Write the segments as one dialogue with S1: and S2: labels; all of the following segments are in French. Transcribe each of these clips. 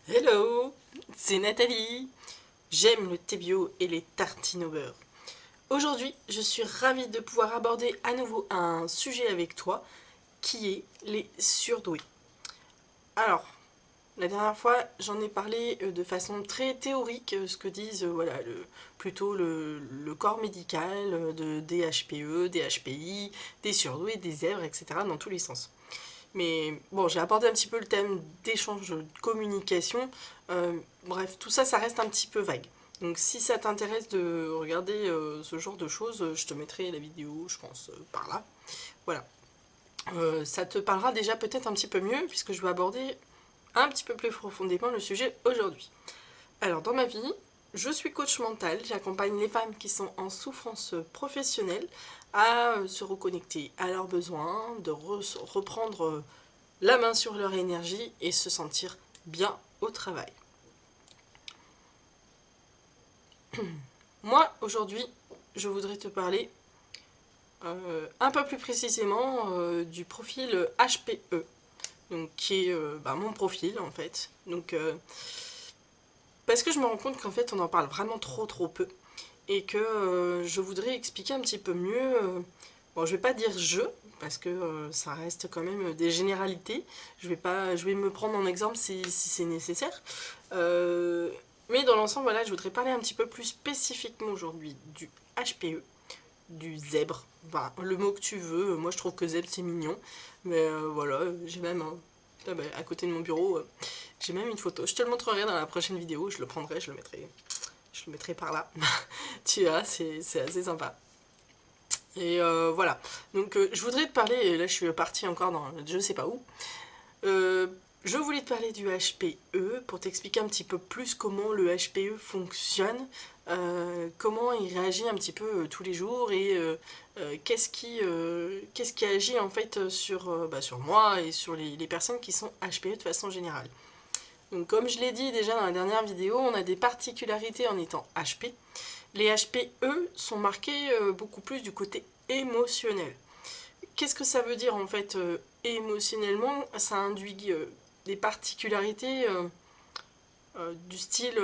S1: Hello, c'est Nathalie. J'aime le thé bio et les tartines au beurre. Aujourd'hui, je suis ravie de pouvoir aborder à nouveau un sujet avec toi qui est les surdoués. Alors, la dernière fois, j'en ai parlé de façon très théorique, ce que disent voilà, plutôt le corps médical de DHPE, DHPI, des surdoués, des zèbres, etc. dans tous les sens. Mais bon, j'ai abordé un petit peu le thème d'échange de communication. Bref, tout ça, ça reste un petit peu vague. Donc si ça t'intéresse de regarder ce genre de choses, je te mettrai la vidéo, je pense, par là. Voilà. Ça te parlera déjà peut-être un petit peu mieux, puisque je vais aborder un petit peu plus profondément le sujet aujourd'hui. Alors, dans ma vie, je suis coach mental, j'accompagne les femmes qui sont en souffrance professionnelle à se reconnecter à leurs besoins, de reprendre la main sur leur énergie et se sentir bien au travail. Moi, aujourd'hui, je voudrais te parler un peu plus précisément du profil HPE, donc, qui est mon profil en fait. Donc, parce que je me rends compte qu'en fait on en parle vraiment trop peu et que je voudrais expliquer un petit peu mieux. Bon, je vais pas dire je, parce que ça reste quand même des généralités. Je vais me prendre en exemple si c'est nécessaire. Euh, mais dans l'ensemble, voilà, je voudrais parler un petit peu plus spécifiquement aujourd'hui du HPE, du zèbre. Enfin, le mot que tu veux. Moi, je trouve que zèbre c'est mignon. Mais voilà, j'ai même à côté de mon bureau, j'ai même une photo. Je te le montrerai dans la prochaine vidéo. Je le prendrai, je le mettrai par là. Tu vois, c'est assez sympa. Et voilà. Donc je voudrais te parler, et là je suis partie encore dans je sais pas où. Euh, je voulais te parler du HPE pour t'expliquer un petit peu plus comment le HPE fonctionne, comment il réagit un petit peu tous les jours et qu'est-ce qui agit en fait sur moi et sur les personnes qui sont HPE de façon générale. Donc comme je l'ai dit déjà dans la dernière vidéo, on a des particularités en étant HP. Les HPE sont marqués beaucoup plus du côté émotionnel. Qu'est-ce que ça veut dire en fait émotionnellement? Ça induit des particularités du style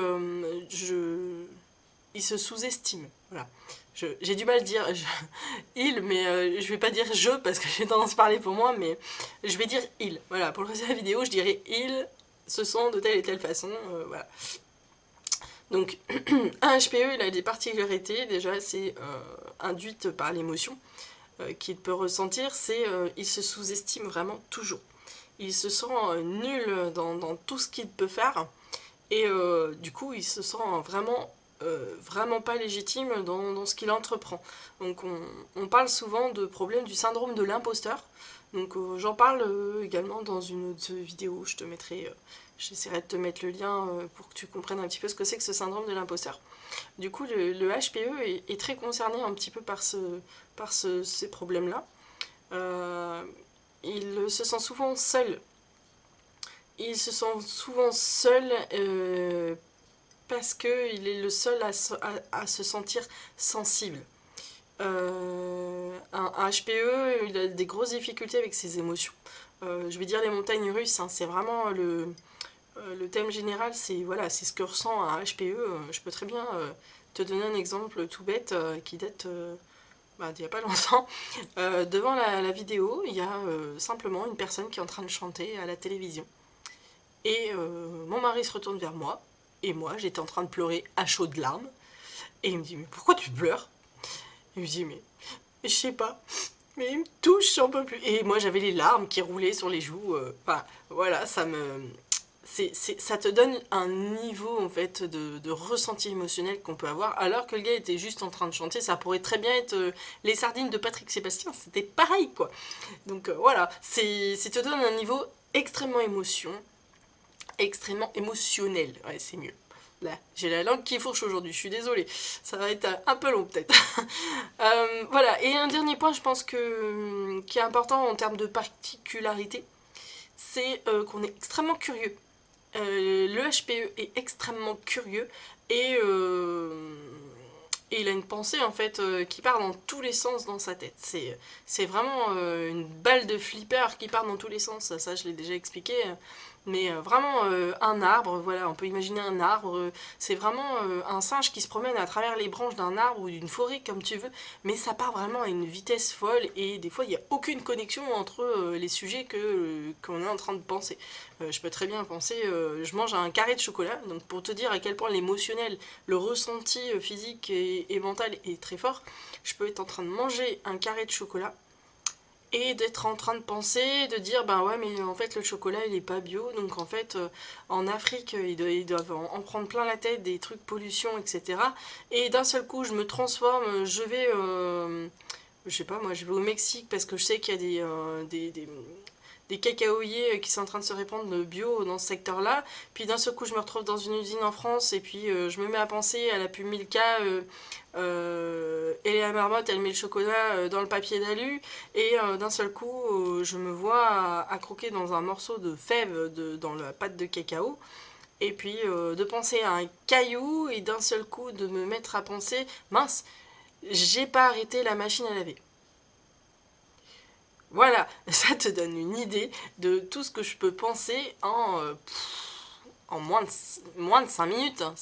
S1: il se sous-estime. Voilà. J'ai du mal à dire il, mais je vais pas dire je parce que j'ai tendance à parler pour moi, mais je vais dire il. Voilà, pour le reste de la vidéo, je dirais il se sent de telle et telle façon. Voilà. Donc, un HPE, il a des particularités. Déjà, c'est induite par l'émotion qu'il peut ressentir, c'est il se sous-estime vraiment toujours. Il se sent nul dans tout ce qu'il peut faire et du coup, il se sent vraiment pas légitime dans ce qu'il entreprend. Donc, on parle souvent de problème du syndrome de l'imposteur. Donc, j'en parle également dans une autre vidéo. J'essaierai de te mettre le lien pour que tu comprennes un petit peu ce que c'est que ce syndrome de l'imposteur. Du coup, le HPE est très concerné un petit peu ces problèmes-là. Euh, il se sent souvent seul. Il se sent souvent seul parce qu'il est le seul à se sentir sensible. Un HPE, il a des grosses difficultés avec ses émotions. Je vais dire les montagnes russes, hein, c'est vraiment le thème général, c'est voilà, c'est ce que ressent un HPE. Je peux très bien te donner un exemple tout bête qui date d'il n'y a pas longtemps. Devant la vidéo, il y a simplement une personne qui est en train de chanter à la télévision. Et mon mari se retourne vers moi, et moi j'étais en train de pleurer à chaudes larmes. Et il me dit, mais pourquoi tu pleures? Il me dit, mais je sais pas, mais il me touche, j'en peux plus. Et moi j'avais les larmes qui roulaient sur les joues. Enfin voilà, ça te donne un niveau en fait de ressenti émotionnel qu'on peut avoir, alors que le gars était juste en train de chanter. Ça pourrait très bien être les sardines de Patrick Sébastien, c'était pareil quoi. Donc voilà, ça te donne un niveau extrêmement extrêmement émotionnel. Ouais, c'est mieux. Là, j'ai la langue qui fourche aujourd'hui, je suis désolée. Ça va être un peu long peut-être. Voilà, et un dernier point, je pense qui est important en termes de particularité, c'est qu'on est extrêmement curieux. Le HPE est extrêmement curieux et, et il a une pensée en fait qui part dans tous les sens dans sa tête. C'est vraiment une balle de flipper qui part dans tous les sens. Ça je l'ai déjà expliqué. mais vraiment un arbre, voilà, on peut imaginer un arbre, c'est vraiment un singe qui se promène à travers les branches d'un arbre ou d'une forêt comme tu veux, mais ça part vraiment à une vitesse folle et des fois il n'y a aucune connexion entre les sujets qu'on est en train de penser. Je peux très bien penser, je mange un carré de chocolat, donc pour te dire à quel point l'émotionnel, le ressenti physique et mental est très fort, je peux être en train de manger un carré de chocolat et d'être en train de penser, de dire ben ouais mais en fait le chocolat il est pas bio, donc en fait en Afrique ils doivent en prendre plein la tête des trucs pollution etc. Et d'un seul coup je me transforme, je vais je sais pas moi, je vais au Mexique parce que je sais qu'il y a des cacaoyers qui sont en train de se répandre bio dans ce secteur-là. Puis d'un seul coup, je me retrouve dans une usine en France et puis je me mets à penser à la pub Milka. Et la marmotte, elle met le chocolat dans le papier d'alu. Et d'un seul coup, je me vois à croquer dans un morceau de fève dans la pâte de cacao. Et puis de penser à un caillou et d'un seul coup de me mettre à penser, mince, j'ai pas arrêté la machine à laver. Voilà, ça te donne une idée de tout ce que je peux penser en moins de 5 minutes. Hein.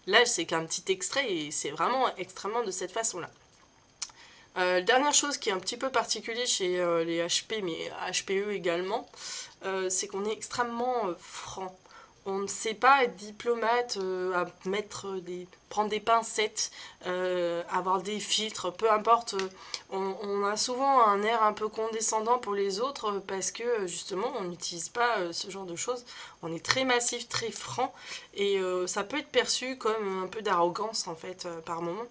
S1: Là, c'est qu'un petit extrait et c'est vraiment extrêmement de cette façon-là. Dernière chose qui est un petit peu particulier chez les HP, mais HPE également, c'est qu'on est extrêmement franc. On ne sait pas être diplomate, à prendre des pincettes, avoir des filtres, peu importe. On a souvent un air un peu condescendant pour les autres parce que justement on n'utilise pas ce genre de choses. On est très massif, très franc et ça peut être perçu comme un peu d'arrogance en fait par moment.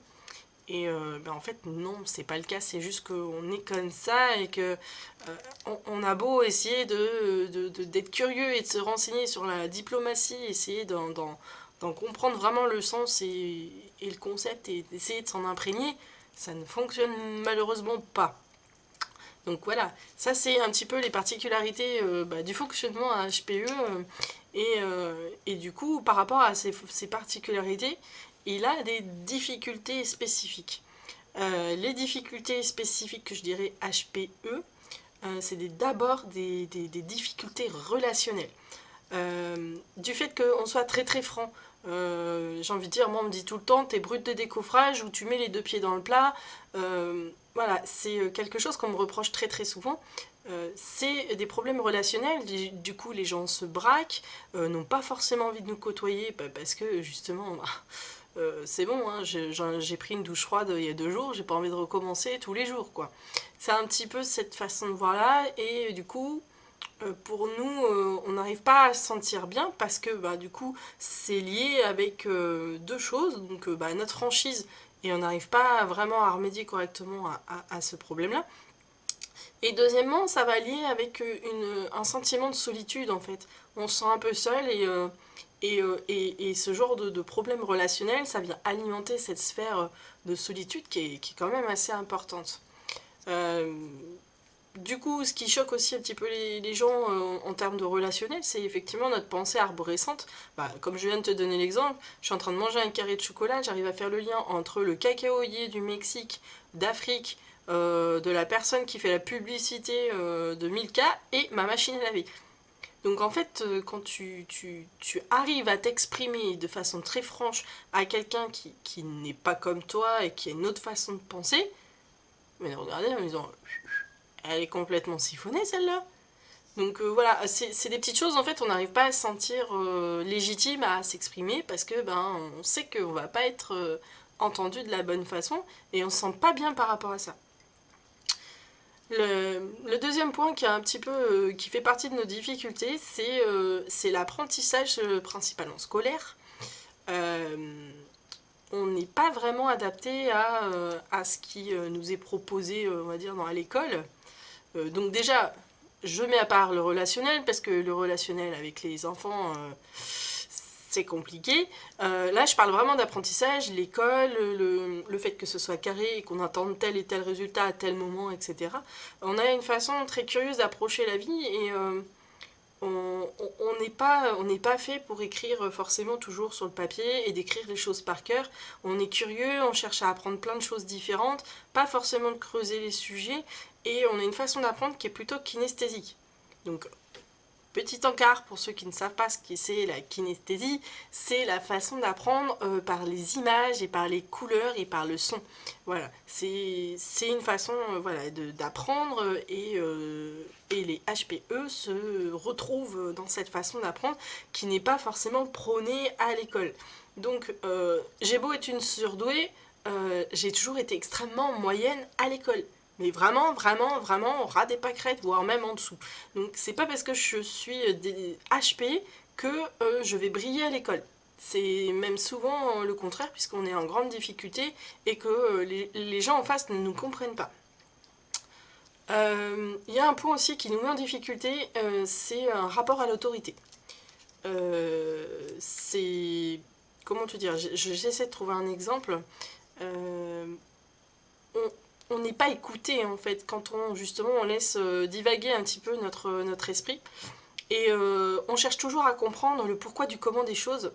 S1: Et en fait, non, c'est pas le cas, c'est juste qu'on est comme ça et que on a beau essayer d'être curieux et de se renseigner sur la diplomatie, essayer d'en comprendre vraiment le sens et le concept et d'essayer de s'en imprégner, ça ne fonctionne malheureusement pas. Donc voilà, ça c'est un petit peu les particularités du fonctionnement à HPE et du coup par rapport à ces particularités, il a des difficultés spécifiques. Les difficultés spécifiques que je dirais HPE, c'est d'abord des difficultés relationnelles. Du fait qu'on soit très très franc, j'ai envie de dire, moi on me dit tout le temps, t'es brute de décoffrage ou tu mets les deux pieds dans le plat. Voilà, c'est quelque chose qu'on me reproche très très souvent. C'est des problèmes relationnels, du coup les gens se braquent, n'ont pas forcément envie de nous côtoyer parce que justement c'est bon, hein, j'ai pris une douche froide il y a 2 jours, j'ai pas envie de recommencer tous les jours quoi. C'est un petit peu cette façon de voir là et du coup pour nous on n'arrive pas à se sentir bien parce que du coup c'est lié avec deux choses, donc notre franchise et on n'arrive pas vraiment à remédier correctement à ce problème là. Et deuxièmement, ça va lier avec un sentiment de solitude en fait. On se sent un peu seul et ce genre de problème relationnel, ça vient alimenter cette sphère de solitude qui est quand même assez importante. Euh, du coup, ce qui choque aussi un petit peu les gens en termes de relationnel, c'est effectivement notre pensée arborescente. Comme je viens de te donner l'exemple, je suis en train de manger un carré de chocolat, j'arrive à faire le lien entre le cacaoyer du Mexique, d'Afrique, de la personne qui fait la publicité de Milka et ma machine à laver. Donc en fait, quand tu arrives à t'exprimer de façon très franche à quelqu'un qui n'est pas comme toi et qui a une autre façon de penser, mais regardez en disant elle est complètement siphonnée celle-là. Donc voilà, c'est des petites choses en fait, on n'arrive pas à se sentir légitime à s'exprimer parce que on sait qu'on va pas être entendu de la bonne façon et on se sent pas bien par rapport à ça. Le deuxième point qui, est un petit peu, qui fait partie de nos difficultés, c'est l'apprentissage principalement scolaire. On n'est pas vraiment adapté à ce qui nous est proposé, on va dire, à l'école. Donc déjà, je mets à part le relationnel, parce que le relationnel avec les enfants, c'est compliqué. Là, je parle vraiment d'apprentissage, l'école, le fait que ce soit carré et qu'on attende tel et tel résultat à tel moment, etc. On a une façon très curieuse d'approcher la vie et on n'est pas fait pour écrire forcément toujours sur le papier et d'écrire les choses par cœur. On est curieux, on cherche à apprendre plein de choses différentes, pas forcément de creuser les sujets, et on a une façon d'apprendre qui est plutôt kinesthésique. Donc Petit encart pour ceux qui ne savent pas ce que c'est la kinesthésie, c'est la façon d'apprendre par les images et par les couleurs et par le son. Voilà, c'est une façon voilà, d'apprendre et les HPE se retrouvent dans cette façon d'apprendre qui n'est pas forcément prônée à l'école. Donc j'ai beau être une surdouée, j'ai toujours été extrêmement moyenne à l'école. Mais vraiment, vraiment, vraiment, au ras des pâquerettes, voire même en dessous. Donc c'est pas parce que je suis des HP que je vais briller à l'école. C'est même souvent le contraire, puisqu'on est en grande difficulté et que les gens en face ne nous comprennent pas. Il y a un point aussi qui nous met en difficulté, c'est un rapport à l'autorité. C'est... Comment te dire, j'essaie de trouver un exemple. On n'est pas écouté en fait quand on laisse divaguer un petit peu notre esprit et on cherche toujours à comprendre le pourquoi du comment des choses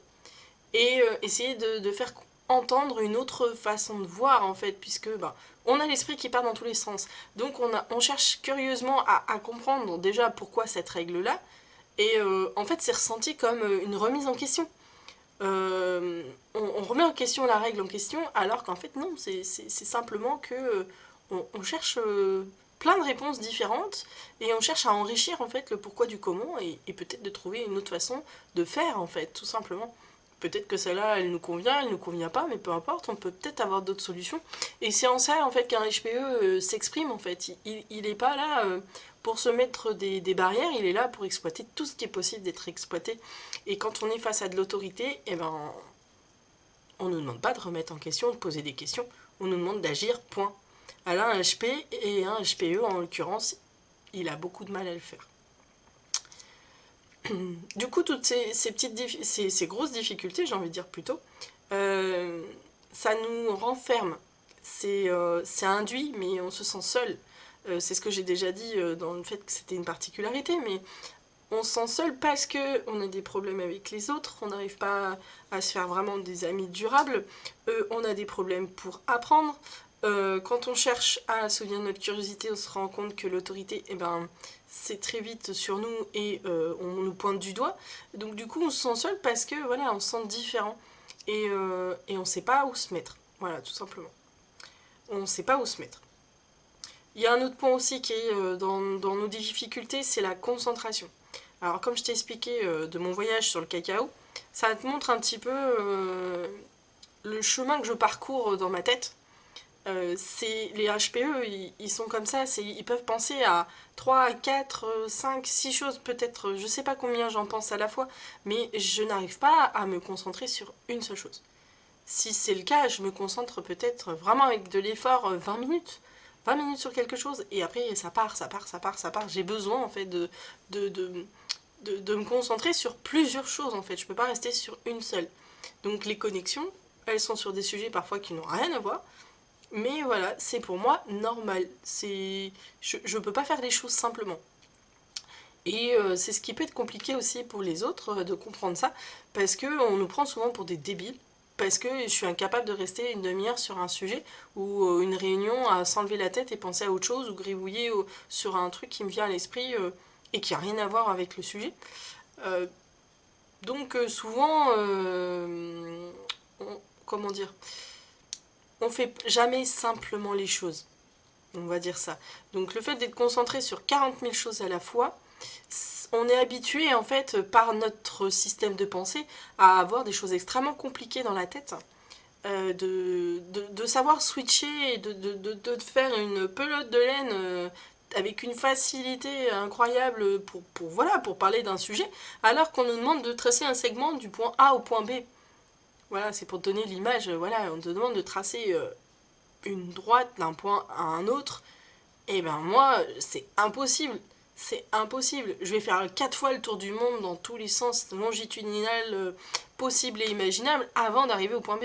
S1: et essayer de faire entendre une autre façon de voir en fait puisque on a l'esprit qui part dans tous les sens donc on cherche curieusement à comprendre déjà pourquoi cette règle là et en fait c'est ressenti comme une remise en question. On remet en question la règle en question alors qu'en fait non, c'est simplement que on cherche plein de réponses différentes et on cherche à enrichir en fait le pourquoi du comment et peut-être de trouver une autre façon de faire en fait tout simplement. Peut-être que celle-là elle nous convient pas, mais peu importe, on peut peut-être avoir d'autres solutions. Et c'est en ça en fait qu'un HPE s'exprime en fait. Il est pas là pour se mettre des barrières, il est là pour exploiter tout ce qui est possible d'être exploité. Et quand on est face à de l'autorité, eh ben, on ne nous demande pas de remettre en question, de poser des questions, on nous demande d'agir, point. Alors un HP et un HPE en l'occurrence, il a beaucoup de mal à le faire. Du coup, toutes ces grosses difficultés, j'ai envie de dire plutôt, ça nous renferme. C'est induit, mais on se sent seul. C'est ce que j'ai déjà dit dans le fait que c'était une particularité, mais on se sent seul parce qu'on a des problèmes avec les autres, on n'arrive pas à se faire vraiment des amis durables, on a des problèmes pour apprendre. Quand on cherche à soutenir notre curiosité, on se rend compte que l'autorité, eh ben, c'est très vite sur nous et on nous pointe du doigt. Donc du coup, on se sent seul parce que voilà, on se sent différent et on ne sait pas où se mettre. Voilà, tout simplement. On ne sait pas où se mettre. Il y a un autre point aussi qui est dans nos difficultés, c'est la concentration. Alors comme je t'ai expliqué de mon voyage sur le cacao, ça te montre un petit peu le chemin que je parcours dans ma tête. Les HPE, ils sont comme ça, ils peuvent penser à 3, 4, 5, 6 choses peut-être, je sais pas combien j'en pense à la fois, mais je n'arrive pas à me concentrer sur une seule chose. Si c'est le cas, je me concentre peut-être vraiment avec de l'effort 20 minutes. 20 minutes sur quelque chose et après ça part. J'ai besoin en fait de me concentrer sur plusieurs choses en fait. Je peux pas rester sur une seule. Donc les connexions, elles sont sur des sujets parfois qui n'ont rien à voir. Mais voilà, c'est pour moi normal. Je peux pas faire les choses simplement. Et c'est ce qui peut être compliqué aussi pour les autres de comprendre ça, parce qu'on nous prend souvent pour des débiles, parce que je suis incapable de rester une demi-heure sur un sujet ou une réunion à s'enlever la tête et penser à autre chose ou gribouiller sur un truc qui me vient à l'esprit et qui n'a rien à voir avec le sujet. Donc souvent, comment dire, on fait jamais simplement les choses, on va dire ça. Donc le fait d'être concentré sur 40 000 choses à la fois, on est habitué en fait par notre système de pensée à avoir des choses extrêmement compliquées dans la tête, de savoir switcher et de faire une pelote de laine avec une facilité incroyable pour parler d'un sujet, alors qu'on nous demande de tracer un segment du point A au point B. Voilà, c'est pour te donner l'image, voilà, on te demande de tracer une droite d'un point à un autre, et ben moi, c'est impossible. C'est impossible. Je vais faire 4 fois le tour du monde dans tous les sens longitudinaux possibles et imaginables avant d'arriver au point B.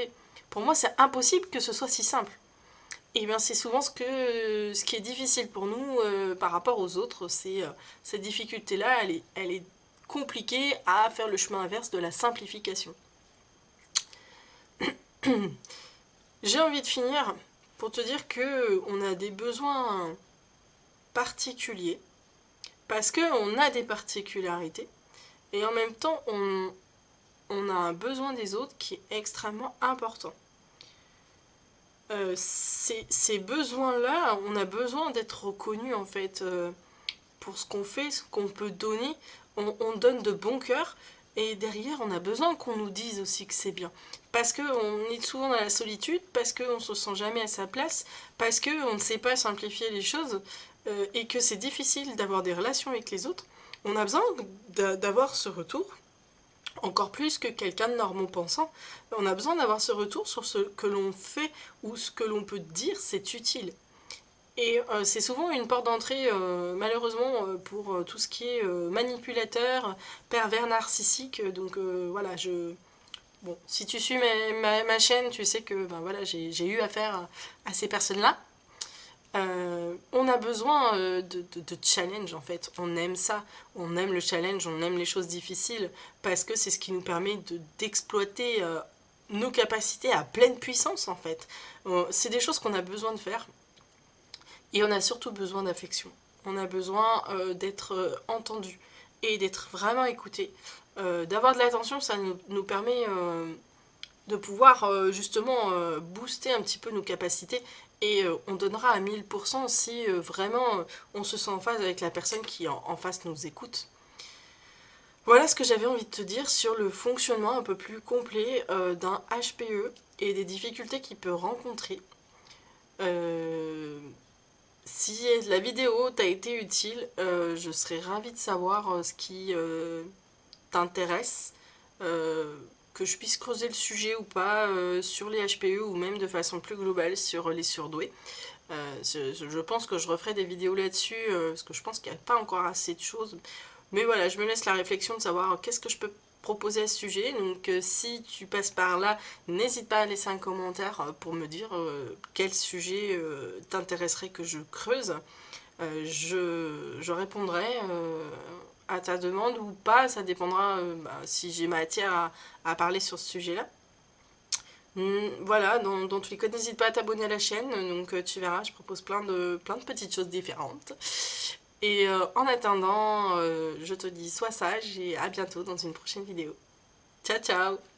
S1: Pour moi, c'est impossible que ce soit si simple. Et bien c'est souvent ce qui est difficile pour nous par rapport aux autres. C'est cette difficulté-là, elle est compliquée à faire le chemin inverse de la simplification. J'ai envie de finir pour te dire qu'on a des besoins particuliers parce qu'on a des particularités, et en même temps, on a un besoin des autres qui est extrêmement important. Ces besoins-là, on a besoin d'être reconnu en fait pour ce qu'on fait, ce qu'on peut donner. On donne de bon cœur et derrière on a besoin qu'on nous dise aussi que c'est bien. Parce qu'on est souvent dans la solitude, parce qu'on ne se sent jamais à sa place, parce qu'on ne sait pas simplifier les choses et que c'est difficile d'avoir des relations avec les autres. On a besoin d'avoir ce retour. Encore plus que quelqu'un de normaux-pensant, on a besoin d'avoir ce retour sur ce que l'on fait ou ce que l'on peut dire, c'est utile. Et c'est souvent une porte d'entrée, malheureusement, pour tout ce qui est manipulateur, pervers narcissique. Donc voilà, bon, si tu suis ma chaîne, tu sais que ben, voilà, j'ai eu affaire à ces personnes-là. On a besoin de challenge en fait, on aime ça, on aime le challenge, on aime les choses difficiles parce que c'est ce qui nous permet d'exploiter nos capacités à pleine puissance en fait. C'est des choses qu'on a besoin de faire et on a surtout besoin d'affection, on a besoin d'être entendu et d'être vraiment écouté. D'avoir de l'attention, ça nous permet de pouvoir justement booster un petit peu nos capacités et on donnera à 1000% si vraiment on se sent en phase avec la personne qui en face nous écoute. Voilà ce que j'avais envie de te dire sur le fonctionnement un peu plus complet d'un HPE et des difficultés qu'il peut rencontrer. Si la vidéo t'a été utile, je serais ravie de savoir ce qui t'intéresse. Que je puisse creuser le sujet ou pas sur les HPE ou même de façon plus globale sur les surdoués. Je pense que je referai des vidéos là-dessus parce que je pense qu'il n'y a pas encore assez de choses. Mais voilà, je me laisse la réflexion de savoir qu'est-ce que je peux proposer à ce sujet. Donc si tu passes par là, n'hésite pas à laisser un commentaire pour me dire quel sujet t'intéresserait que je creuse. Je répondrai à ta demande ou pas, ça dépendra si j'ai matière à parler sur ce sujet-là. Voilà, dans tous les cas, n'hésite pas à t'abonner à la chaîne, donc tu verras, je propose plein de petites choses différentes. Et en attendant, je te dis sois sage et à bientôt dans une prochaine vidéo. Ciao ciao!